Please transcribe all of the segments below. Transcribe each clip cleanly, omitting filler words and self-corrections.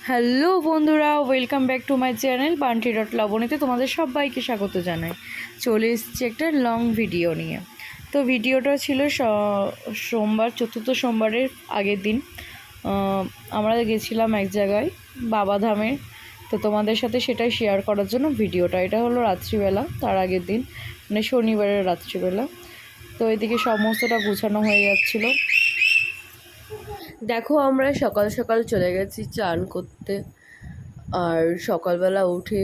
Hello বন্ধুরা, welcome back to my channel Bunty dot লাবণীতে তোমাদের সবাইকে স্বাগত জানাই। চলে এসেছি একটা লং ভিডিও নিয়ে। তো ভিডিওটা ছিল সোমবার, চতুর্থ সোমবারের আগের দিন। আমরা গেছিলাম এক জায়গায়, বাবাধামে। তো তোমাদের সাথে সেটাই শেয়ার করার জন্য ভিডিওটা। এটা হলো রাত্রিবেলা, তার আগের দিন, মানে শনিবারের রাত্রিবেলা। তো এদিকে সমস্তটা গুছানো হয়ে যাচ্ছিলো। দেখো, আমরা সকাল সকাল চলে গেছি চান করতে। আর সকালবেলা উঠে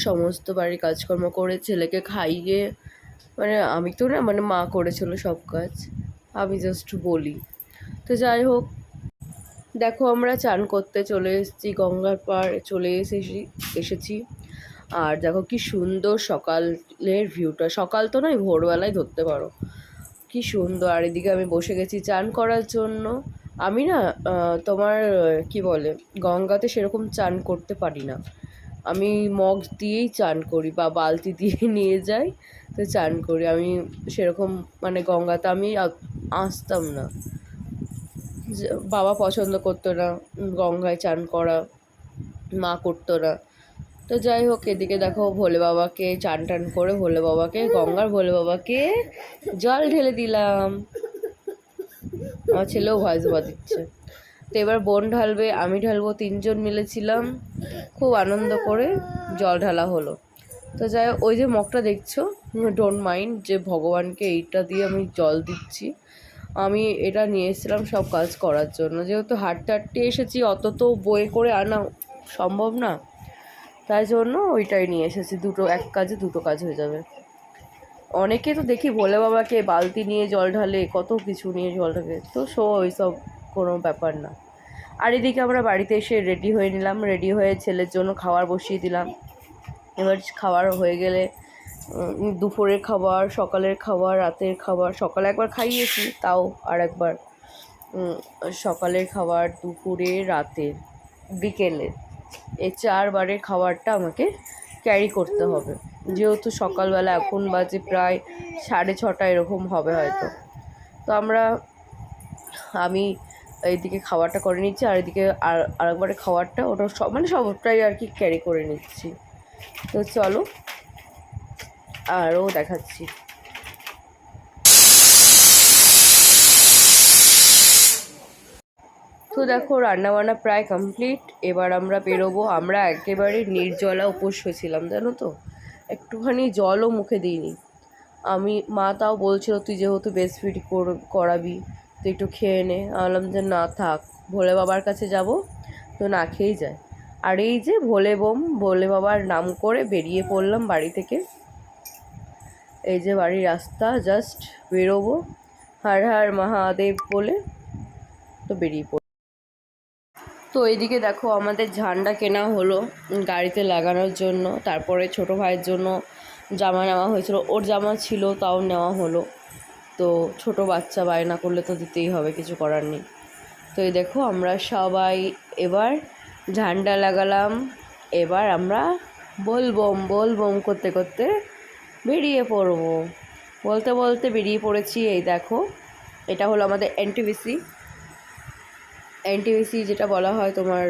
সমস্ত বাড়ির কাজকর্ম করে ছেলেকে খাইয়ে, মানে আমি তো না, মানে মা করেছিল সব কাজ, আমি জাস্ট বলি। তো যাই হোক, দেখো আমরা চান করতে চলে এসেছি, গঙ্গার পাড় চলে এসেছি। আর দেখো কি সুন্দর সকালের ভিউটা, সকাল তো নয়, ভোরবেলায় ধরতে পারো। কি সুন্দর। আর এদিকে আমি বসে গেছি চান করার জন্য। আমি না তোমার কি বলে, গঙ্গাতে সেরকম চান করতে পারি না। আমি মগ দিয়েই চান করি বা বালতি দিয়ে নিয়ে যাই, তো চান করি। আমি সেরকম মানে গঙ্গাতে আমি আসতাম না। বাবা পছন্দ করতো না গঙ্গায় চান করা, মা করতো না। তো যাই হোক, এদিকে দেখো ভোলে বাবাকে চান টান করে গঙ্গার ভোলে বাবাকে জল ঢেলে দিলাম। আমার ছেলেও ভয়েস ওভার দিচ্ছে। তো এবার বোন ঢালবে, আমি ঢালবো, তিনজন মিলেছিলাম, খুব আনন্দ করে জল ঢালা হলো। তো যাই হোক, ওই যে মগটা দেখছো, ডোন্ট মাইন্ড, যে ভগবানকে এইটা দিয়ে আমি জল দিচ্ছি। আমি এটা নিয়ে এসেছিলাম সব কাজ করার জন্য, যেহেতু হাঁটতে হাঁটতে এসেছি, অত তো বয়ে করে আনা সম্ভব না, তাই জন্য ওইটাই নিয়ে এসেছি। এক কাজে দুটো কাজ হয়ে যাবে। অনেকে তো দেখি ভোলে বাবাকে বালতি নিয়ে জল ঢালে, কত কিছু নিয়ে জল ঢালে, তো ওইসব কোনো ব্যাপার না। আর এদিকে আমরা বাড়িতে এসে রেডি হয়ে নিলাম, রেডি হয়ে ছেলের জন্য খাবার বসিয়ে দিলাম। এবার খাবার হয়ে গেলে দুপুরের খাবার, সকালের খাবার, রাতের খাবার, সকালে একবার খাইয়েছি, তাও আর একবার সকালের খাবার, দুপুরে, রাতের, বিকেলে, এই 4 বারের খাবারটা আমাকে ক্যারি করতে হবে। যেহেতু সকালবেলা এখন বাজে প্রায় 6:30 এরকম হবে হয়তো। তো আমি এইদিকে খাবারটা করে নিচ্ছি, আর এদিকে আরেকবারে খাবারটা, ওটা সব মানে সবটাই আর কি ক্যারি করে নিচ্ছি। তো চলো আরও দেখাচ্ছি। তো দেখো, রান্নাবান্না প্রায় কমপ্লিট। এবার আমরা বেরোবো। আমরা একেবারে নির্জলা উপোস হয়েছিলাম, জানো তো, একটুখানি জলও মুখে দিইনি আমি। মা তাও বলছিল, তুই যেহেতু ব্রেস্টফিড করাবি, তুই একটু খেয়ে নে। বললাম যে না থাক, ভোলে বাবার কাছে যাব, তো না খেয়েই যায়। আর এই যে ভোলে বাবার নাম করে বেরিয়ে পড়লাম বাড়ি থেকে। এই যে বাড়ির রাস্তা, জাস্ট বেরোবো, হর হর মহাদেব বলে, তো বেরিয়ে পড়ি। তো এইদিকে দেখো, আমাদের ঝান্ডা কেনা হলো গাড়িতে লাগানোর জন্য। তারপরে ছোটো ভাইয়ের জন্য জামা নেওয়া হয়েছিল, ওর জামা ছিল তাও নেওয়া হলো। তো ছোটো বাচ্চা বায়না করলে তো দিতেই হবে, কিছু করার নেই। তো এই দেখো, আমরা সবাই এবার ঝান্ডা লাগালাম। এবার আমরা বলবম করতে করতে বেরিয়ে পড়বো। বলতে বলতে বেরিয়ে পড়েছি। এই দেখো, এটা হলো আমাদের এনটিভিসি, যেটা বলা হয় তোমার,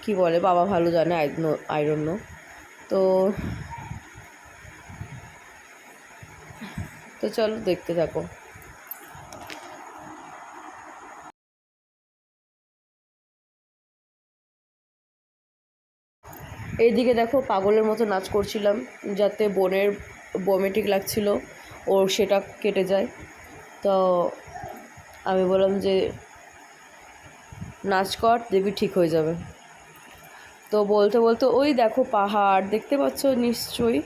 কি বলে বাবা ভালো জানে, আই ডোন্ট নো। তো তো চলো দেখতে থাকো। এইদিকে দেখো, পাগলের মতো নাচ করছিলাম, যাতে বোনের বমিটিক লাগছিল, ওর সেটা কেটে যায়। তো আমি বললাম যে নাচ কর, দেখবি ঠিক হয়ে যাবে। তো বলতে বলতে ওই দেখো পাহাড় দেখতে পাচ্ছ নিশ্চয়ই,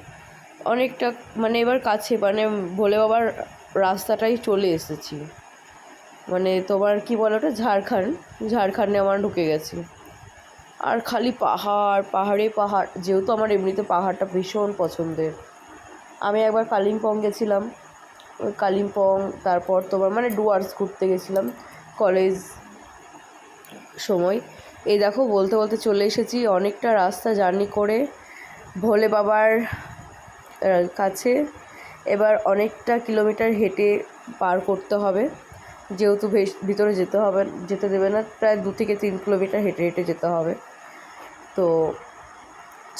অনেকটা, মানে এবার কাছে, মানে ভোলে বাবার রাস্তাটাই চলে এসেছি। মানে তোমার কি বলে ওটা, ঝাড়খণ্ডে আমার ঢুকে গেছি। আর খালি পাহাড়, যেহেতু আমার এমনিতে পাহাড়টা ভীষণ পছন্দের। আমি একবার কালিম্পং গেছিলাম, ওই কালিম্পং, তারপর তোমার মানে ডুয়ার্স ঘুরতে গেছিলাম কলেজ সময়। এই দেখো, বলতে বলতে চলে এসেছি অনেকটা রাস্তা জার্নি করে ভোলে বাবার কাছে। এবার অনেকটা কিলোমিটার হেঁটে পার করতে হবে। যেহেতু ভিতরে যেতে দেবে না, প্রায় 2 থেকে 3 কিলোমিটার হেঁটে হেঁটে যেতে হবে। তো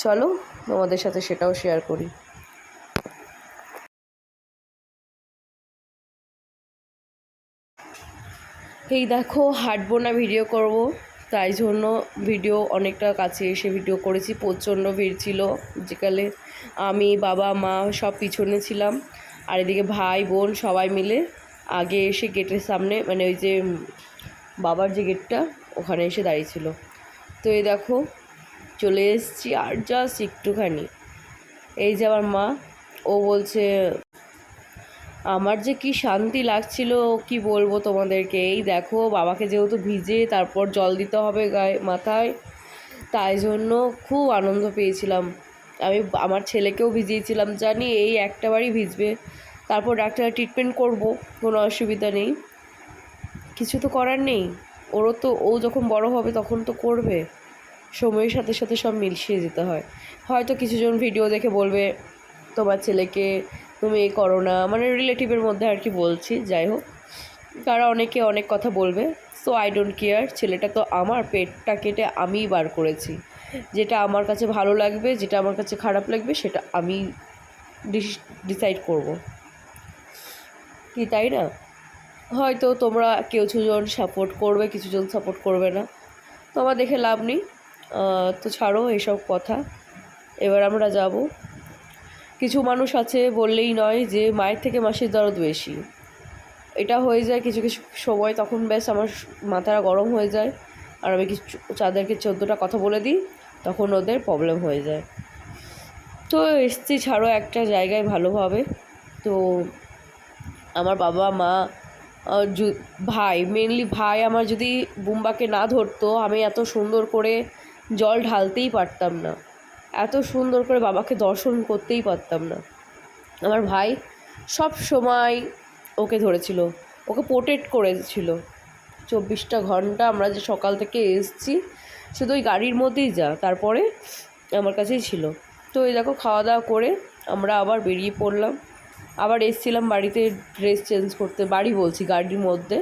চলো তোমাদের সাথে সেটাও শেয়ার করি। এই দেখো, হাঁটবো না ভিডিও করব, তাই জন্য ভিডিও অনেকটা কাছে এসে ভিডিও করেছি। প্রচণ্ড ভিড় ছিল যেকালে, আমি বাবা মা সব পিছনে ছিলাম, আর এদিকে ভাই বোন সবাই মিলে আগে এসে গেটের সামনে, মানে ওই যে বাবার যে গেটটা ওখানে এসে দাঁড়িয়েছিল। তো এই দেখো চলে এসেছি, আর জাস্ট একটুখানি। এই যে আমার মা, ও বলছে, আমার যে কি শান্তি লাগছিল কি বলবো তোমাদেরকে। এই দেখো, বাবাকে যেহেতু ভিজে তারপর জল দিতে হবে গায়ে মাথায়, তাই জন্য খুব আনন্দ পেয়েছিলাম। আমি আমার ছেলেকেও ভিজিয়েছিলাম, জানি এই একটা বারই ভিজবে, তারপর ডাক্তারের ট্রিটমেন্ট করব, কোনো অসুবিধা নেই, কিছু তো করার নেই। ও যখন বড় হবে তখন তো করবে, সময়ের সাথে সাথে সব মিশিয়ে যেতে হয়। হয়তো কিছুজন ভিডিও দেখে বলবে তোমার ছেলেকে তুমি এই করো না, মানে রিলেটিভের মধ্যে আর কি বলছি, যাই হোক, তারা অনেকে অনেক কথা বলবে। সো আই ডোন্ট কেয়ার, ছেলেটা তো আমার, পেটটা কেটে আমিই বার করেছি। যেটা আমার কাছে ভালো লাগবে, যেটা আমার কাছে খারাপ লাগবে, সেটা আমি ডিসাইড করব, কি তাই না? হয়তো তোমরা কিছুজন সাপোর্ট করবে, কিছুজন সাপোর্ট করবে না, তো আমার দেখে লাভ নেই। তো ছাড়ো এসব কথা, এবার আমরা যাব। কিছু মানুষ আছে বললেই নয় যে মায়ের থেকে মাসির দরদ বেশি, এটা হয়ে যায় কিছু কিছু সময়, তখন বেশ আমার মাথাটা গরম হয়ে যায়, আর আমি কিছু তাদেরকে 14টা কথা বলে দিই, তখন ওদের প্রবলেম হয়ে যায়। তো এসছি, ছাড়ো, একটা জায়গায় ভালোভাবে। তো আমার বাবা মা, ভাই, মেনলি ভাই আমার যদি বুম্বাকে না ধরতো, আমি এত সুন্দর করে জল ঢালতেই পারতাম না, এত সুন্দর করে বাবাকে দর্শন করতেই পারতাম না। আমার ভাই সব সময় ওকে ধরেছিল, ওকে প্রোটেক্ট করেছিল। 24টা ঘন্টা আমরা যে সকাল থেকে এসেছি, শুধু ওই গাড়ির মধ্যেই যা, তারপরে আমার কাছেই ছিল। তো এই দেখো, খাওয়া দাওয়া করে আমরা আবার বেরিয়ে পড়লাম। আবার এসেছিলাম বাড়িতে ড্রেস চেঞ্জ করতে, গাড়ির মধ্যে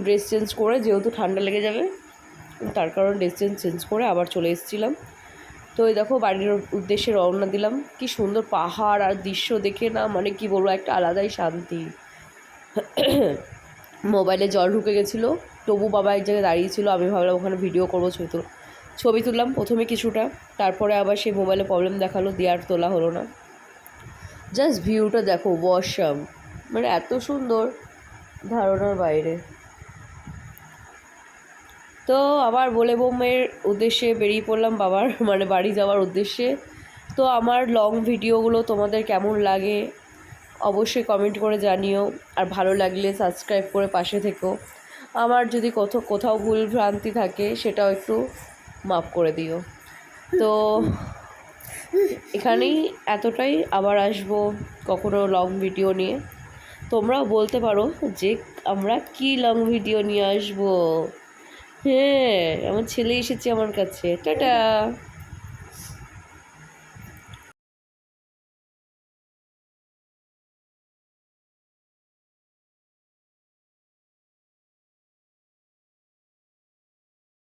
ড্রেস চেঞ্জ করে, যেহেতু ঠান্ডা লেগে যাবে তার কারণে ড্রেস চেঞ্জ করে আবার চলে এসেছিলাম। তো এই দেখো, বাড়ির উদ্দেশ্যে রওনা দিলাম। কি সুন্দর পাহাড় আর দৃশ্য দেখে না, মানে কি বলবো, একটা আলাদাই শান্তি। মোবাইলে জল ঢুকে গেছিলো, তবু বাবা এক জায়গায় দাঁড়িয়েছিল, আমি ভাবলাম ওখানে ভিডিও করবো, ছবি তুললাম প্রথমে কিছুটা, তারপরে আবার সেই মোবাইলে প্রবলেম দেখালো, দিয়ে আর তোলা হলো না। জাস্ট ভিউটা দেখো, অসাম, মানে এত সুন্দর, ধারণার বাইরে। তো আবার বলে বোমের উদ্দেশ্যে বেরিয়ে পড়লাম বাবার, মানে বাড়ি যাওয়ার উদ্দেশ্যে। তো আমার লং ভিডিওগুলো তোমাদের কেমন লাগে অবশ্যই কমেন্ট করে জানিও, আর ভালো লাগলে সাবস্ক্রাইব করে পাশে থেকো। আমার যদি কোথাও ভুল ভ্রান্তি থাকে সেটাও একটু মাফ করে দিও। তো এখানেই এতটাই, আবার আসবো কখনো লং ভিডিও নিয়ে। তোমরাও বলতে পারো যে আমরা কি লং ভিডিও নিয়ে আসবো। হ্যাঁ, আমার ছেলে এসেছে আমার কাছে, টাটা।